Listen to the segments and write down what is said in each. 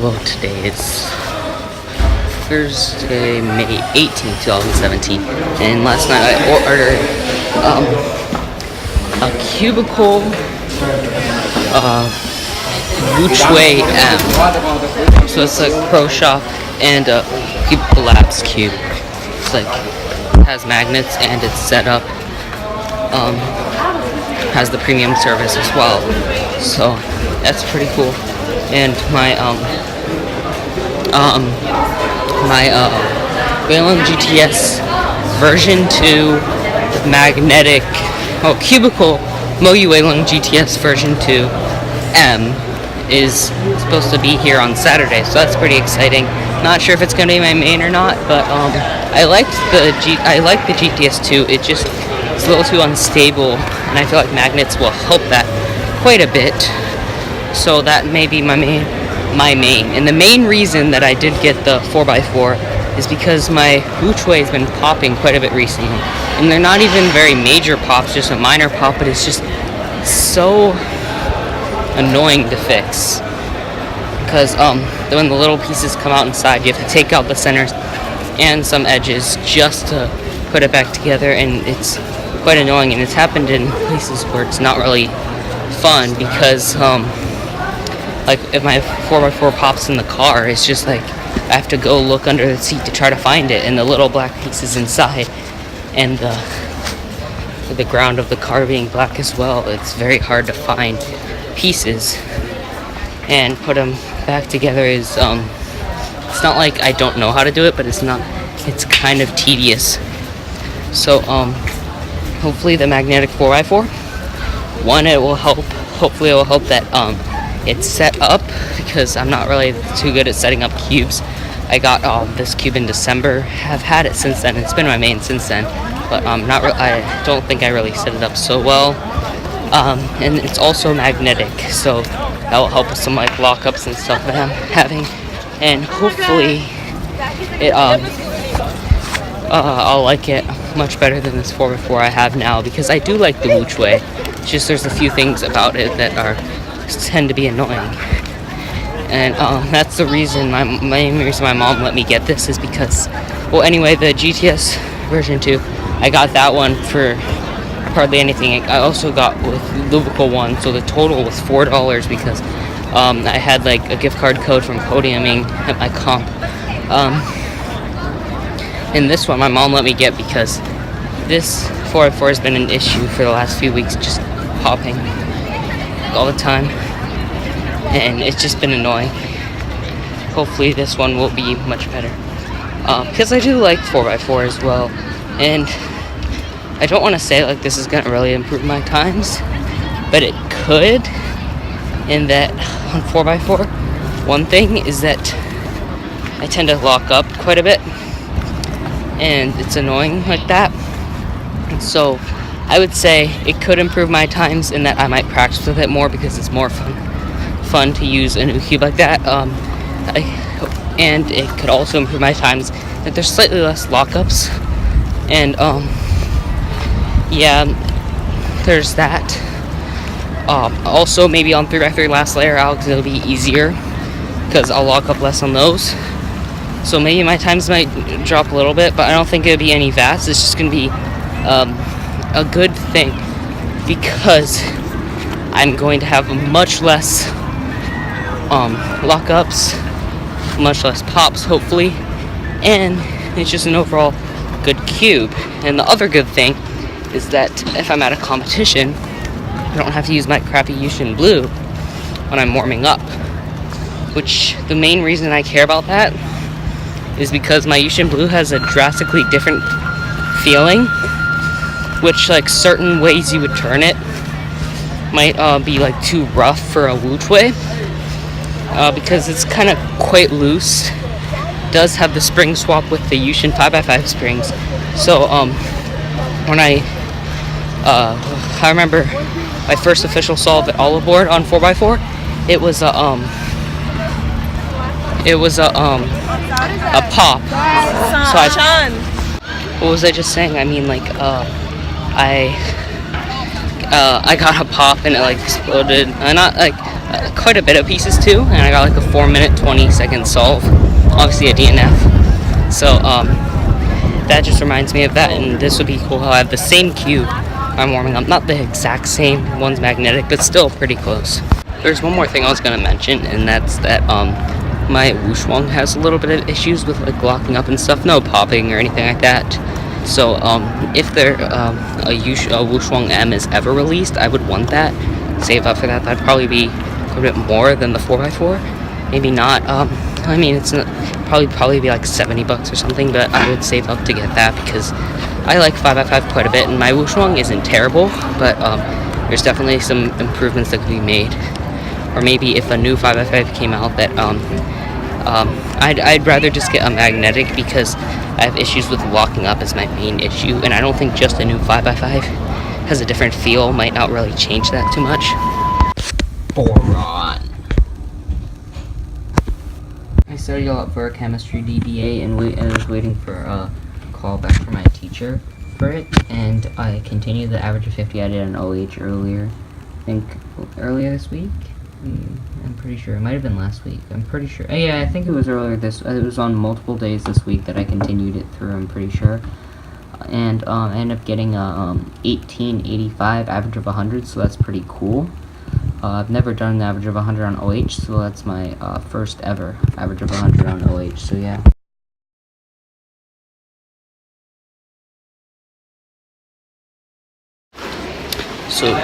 Hello, today is Thursday, May 18th, 2017, and last night I ordered a cubicle Wuque M. So it's like Pro Shop and a Cubicle Labs cube. It's like has magnets and it's set up. Has the premium service as well. So that's pretty cool. And my Wayland GTS version 2 magnetic cubicle Moyu Wayland GTS version 2 M is supposed to be here on Saturday, so that's pretty exciting. Not sure if it's gonna be my main or not, but I like the GTS 2. It's a little too unstable, and I feel like magnets will help that quite a bit. So that may be my main. And the main reason that I did get the 4x4 is because my Wuque has been popping quite a bit recently. And they're not even very major pops, just a minor pop, but it's just so annoying to fix. Because when the little pieces come out inside, you have to take out the centers and some edges just to put it back together, and it's quite annoying. And it's happened in places where it's not really fun because like if my 4x4 pops in the car, it's just like I have to go look under the seat to try to find it, and the little black pieces inside, and the ground of the car being black as well. It's very hard to find pieces and put them back together. Is it's not like I don't know how to do it, but it's kind of tedious. So hopefully the magnetic 4x4, hopefully it will help that it's set up, because I'm not really too good at setting up cubes. I got this cube in December, have had it since then. It's been my main since then, but I don't think I really set it up so well. And it's also magnetic, so that will help with some like lockups and stuff that I'm having, and hopefully it I'll like it much better than this 4x4 I have now, because I do like the Wuque. It's just there's a few things about it that tend to be annoying, and that's the reason main reason my mom let me get this is because, well, anyway, the GTS version 2, I got that one for hardly anything. I also got with Lubical one, so the total was $4 because I had like a gift card code from podiuming at my comp. And this one my mom let me get because this 4x4 has been an issue for the last few weeks, just popping all the time, and it's just been annoying. Hopefully this one will be much better, because I do like 4x4 as well, and I don't want to say like this is gonna really improve my times, but it could. In that on 4x4, one thing is that I tend to lock up quite a bit, and it's annoying like that. So I would say it could improve my times in that I might practice with it more, because it's more fun to use a new cube like that. And it could also improve my times that there's slightly less lockups, and yeah, there's that. Also, maybe on 3x3 last layer out, it'll be easier because I'll lock up less on those. So maybe my times might drop a little bit, but I don't think it'll be any vast. It's just gonna be a good thing, because I'm going to have much less lockups, much less pops, hopefully, and it's just an overall good cube. And the other good thing is that if I'm at a competition, I don't have to use my crappy Yushin Blue when I'm warming up, which the main reason I care about that is because my Yushin Blue has a drastically different feeling, which like certain ways you would turn it might be like too rough for a Wuque, because it's kind of quite loose. It does have the spring swap with the Yushin 5x5 springs. So when I remember my first official solve at Olive Board on 4x4, it was a pop. So what was I just saying? I mean, like I got a pop and it like exploded. Not like quite a bit of pieces too, and I got like a 4-minute 20-second solve, obviously a DNF. So that just reminds me of that, and this would be cool. I'll have the same cube I'm warming up, not the exact same, one's magnetic, but still pretty close. There's one more thing I was going to mention, and that's that my Wuque has a little bit of issues with like locking up and stuff, no popping or anything like that. So if there a Wuque M is ever released, I would want that, save up for that. That'd probably be a bit more than the 4x4, maybe not. I mean, it's not, probably be like $70 or something, but I would save up to get that because I like 5x5 quite a bit, and my Wuque isn't terrible, but there's definitely some improvements that could be made. Or maybe if a new 5x5 came out that I'd rather just get a magnetic because I have issues with locking up as my main issue, and I don't think just a new 5x5 has a different feel, might not really change that too much. Boron. I studied a lot for a chemistry DBA and I was waiting for a call back from my teacher for it, and I continued the average of 50 I did an OH earlier. I think earlier this week? I'm pretty sure. It might have been last week. I'm pretty sure. Yeah, I think it was earlier this. It was on multiple days this week that I continued it through. I'm pretty sure. And I ended up getting a 1885 average of 100, so that's pretty cool. I've never done an average of 100 on OH, so that's my first ever average of 100 on OH. So yeah. So,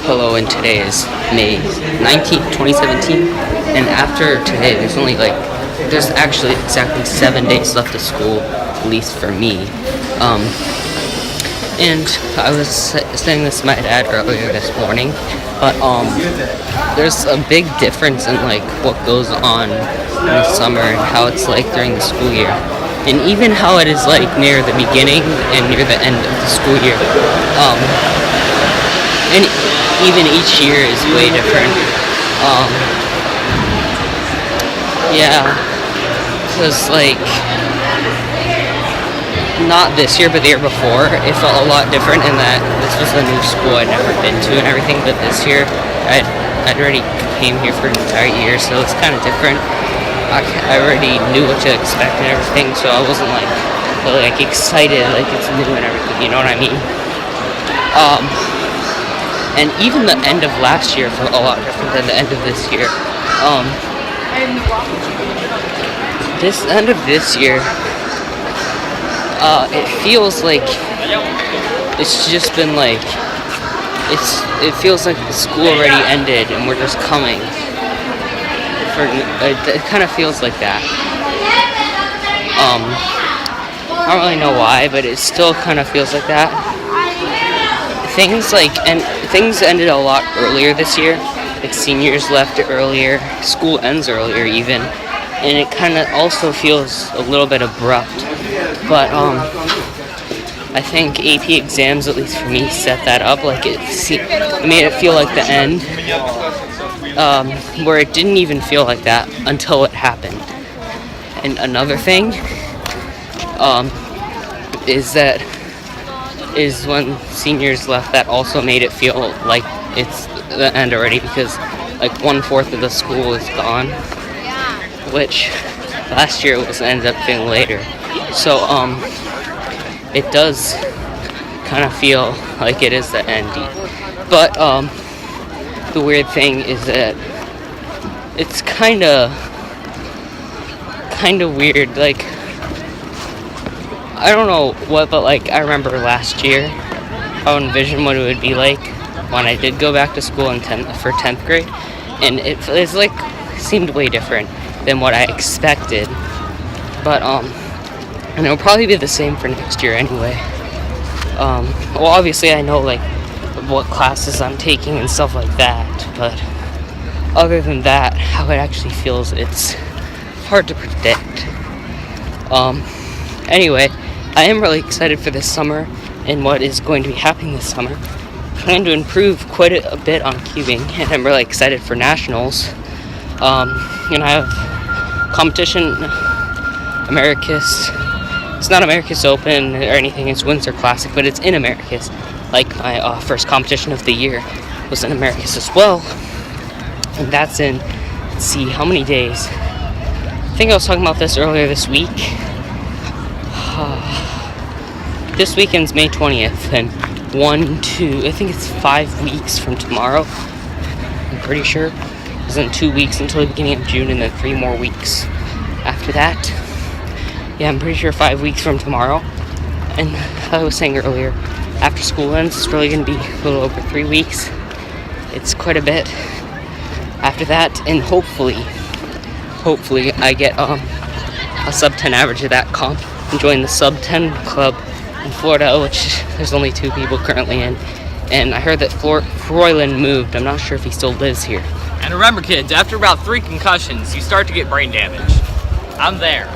hello, and today is May 19th, 2017, and after today, there's actually exactly 7 days left of school, at least for me. And I was saying this to my dad earlier this morning, but there's a big difference in like what goes on in the summer and how it's like during the school year, and even how it is like near the beginning and near the end of the school year. And even each year is way different. Yeah, because like not this year, but the year before, it felt a lot different in that this was a new school I'd never been to and everything. But this year, I'd already came here for an entire year, so it's kind of different. I already knew what to expect and everything, so I wasn't like really like excited like it's new and everything. You know what I mean? And even the end of last year felt a lot different than the end of this year. This end of this year, it feels like it's just been like it feels like the school already ended and we're just coming. It kind of feels like that. I don't really know why, but it still kind of feels like that. Things ended a lot earlier this year. Like seniors left earlier, school ends earlier even, and it kind of also feels a little bit abrupt. But I think AP exams, at least for me, set that up. Like it made it feel like the end, where it didn't even feel like that until it happened. And another thing is when seniors left, that also made it feel like it's the end already, because like 1/4 of the school is gone, which last year ended up being later. So it does kind of feel like it is the end. But the weird thing is that it's kind of weird. Like I don't know what, but like I remember last year, I envisioned what it would be like when I did go back to school in 10th grade, and it's like seemed way different than what I expected. But and it'll probably be the same for next year anyway. Well, obviously I know like what classes I'm taking and stuff like that, but other than that, how it actually feels, it's hard to predict. Anyway, I am really excited for this summer and what is going to be happening this summer. I plan to improve quite a bit on cubing, and I'm really excited for nationals. And I have competition, Americas. It's not Americas Open or anything, it's Windsor Classic, but it's in Americas. Like my first competition of the year was in Americas as well. And that's in, let's see, how many days? I think I was talking about this earlier this week. This weekend's May 20th, and I think it's 5 weeks from tomorrow. I'm pretty sure. It's in 2 weeks until the beginning of June, and then 3 more weeks after that. Yeah, I'm pretty sure 5 weeks from tomorrow. And I was saying earlier, after school ends, it's really going to be a little over 3 weeks. It's quite a bit after that, and hopefully I get a sub 10 average of that comp and join the sub 10 club in Florida, which there's only 2 people currently in. And I heard that Froylan moved. I'm not sure if he still lives here. And remember, kids, after about 3 concussions, you start to get brain damage. I'm there.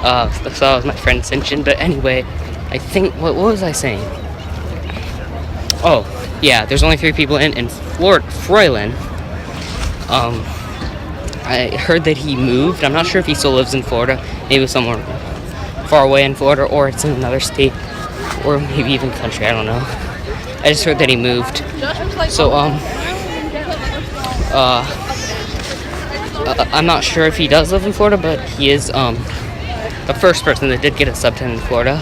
So that was my friend Sinchin. But anyway, I think, what was I saying? Oh, yeah, there's only 3 people in Froylan. I heard that he moved. I'm not sure if he still lives in Florida. Maybe somewhere far away in Florida, or it's in another state, or maybe even country. I don't know. I just heard that he moved. So I'm not sure if he does live in Florida, but he is the first person that did get a sub 10 in Florida,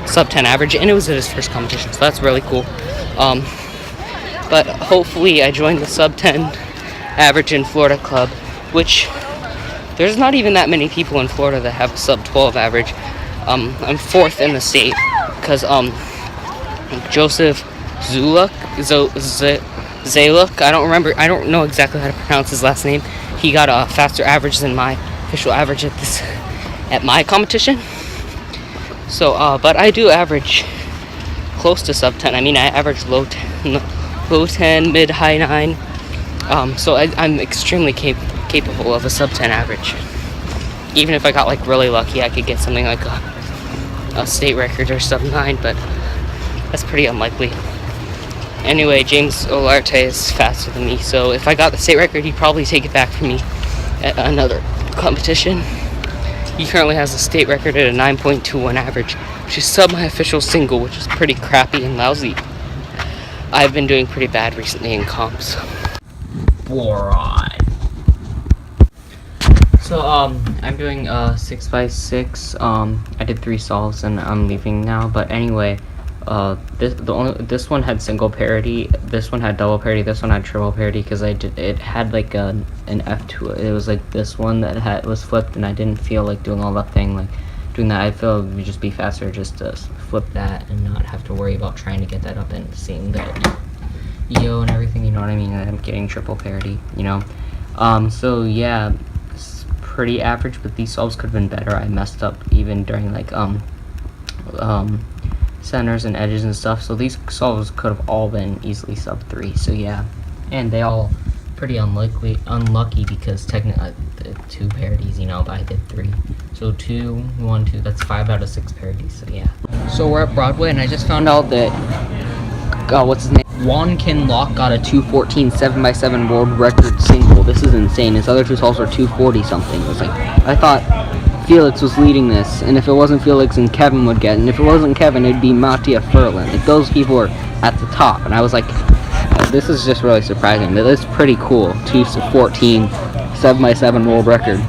sub 10 average, and it was at his first competition. So that's really cool. But hopefully I join the sub 10 average in Florida club, which there's not even that many people in Florida that have a sub 12 average. I'm 4th in the state because Joseph Zaluk, I don't know exactly how to pronounce his last name. He got a faster average than my official average at my competition. So but I do average close to sub 10. I mean, I average low 10, mid, high 9. So I'm extremely capable of a sub 10 average. Even if I got like really lucky, I could get something like a state record or sub 9, but that's pretty unlikely. Anyway, James Olarte is faster than me, so if I got the state record, he'd probably take it back from me at another competition. He currently has a state record at a 9.21 average, which is sub my official single, which is pretty crappy and lousy. I've been doing pretty bad recently in comps. Boron. So I'm doing 6x6. I did 3 solves and I'm leaving now. But anyway, this one had single parity, this one had double parity, this one had triple parity, because it had like an F to it. It was like this one that was flipped, and I didn't feel like doing all that thing, like doing that. I feel it would just be faster just to flip that and not have to worry about trying to get that up and seeing the EO and everything, you know what I mean? And I'm getting triple parity, you know. So yeah, it's pretty average, but these solves could have been better. I messed up even during like centers and edges and stuff, so these solves could have all been easily sub 3. So yeah, and they all pretty unlucky because technically 2 parities, you know, but I did 3. So 2, 1, 2, that's 5 out of 6 parities. So yeah. So we're at Broadway, and I just found out that what's his name? Juan Kinlock got a 2:14 7x7 world record single. This is insane. His other 2 solves are 2:40 something. It was like, I thought Felix was leading this, and if it wasn't Felix, and Kevin would get it, and if it wasn't Kevin, it'd be Mattia Furlan. Like, those people were at the top, and I was like, this is just really surprising. That's pretty cool. 2:14 7x7 world record.